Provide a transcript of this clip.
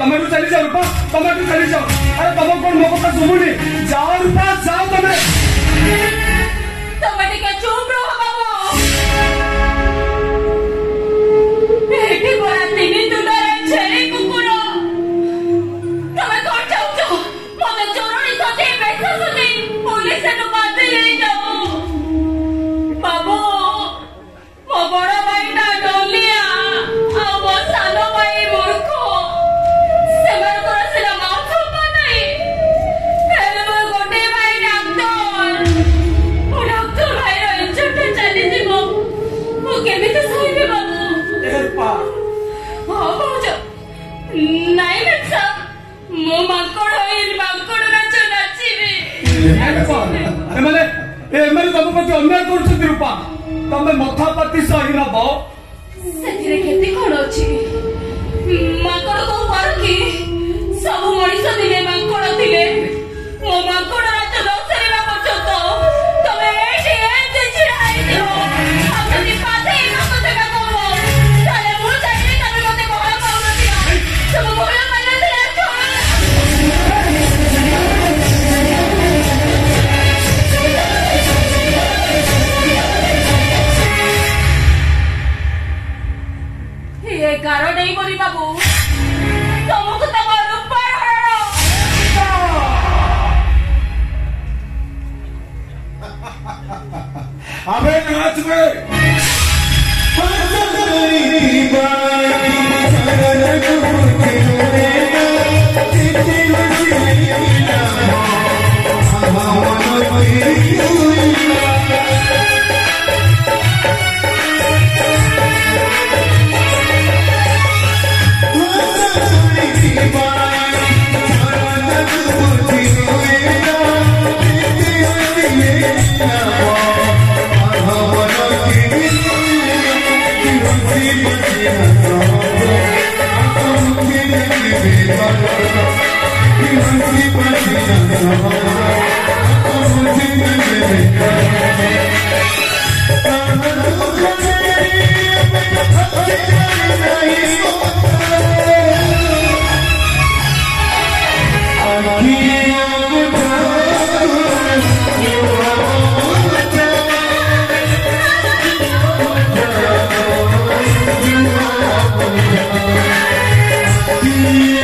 तमे तो चली जाओ रूपा, तमे तो चली जाओ। अरे तमे कौन मो कथा सुमुनी? जाओ रूपा, जाओ तमे। तमे टिके चुप रहो बाबू। एठी बरा तिनी दुलारे छेली कुकुरो। तमे कोन जाउछो? मते चोरणी सते बैठा सते पुलिस नु बाते ले जाओ। बाबू, मो बड़ भाईटा डोलिया आ मो सानो भाई मूर्ख। सेमर तोरा सिला माफ नहीं। हेले मो गोटे भाई डॉक्टर। ओ डॉक्टर भाई रो इज्जत चली जीवो। मो केमिति सहिबे बाबू? ए पा। हां बाबू। नहीं नक्सा। मो माकड़ होइल माकड़ नाच नाचिबे। ए पा। एमएलए तम प्रति अन्याय करछथि रूपा। तमे मथा पाती सही नबो। सेथिरे खेती कोन अछि? माकड़ को परखी सब मଣିଷ दिले माकड़ दिले। मो माकड़ नाच दसरे ना पचतो। तमे एठी एते छिड़ाई दियो। अपनी पाते ना मते का कहबो। ताले मु जाईले तमे मते बहला पाउन दियो। सब बहला माने दिले छोड़। ये गारो नहीं बोली बाबू। तुमको तमारू पर अबे नाच में Yeah.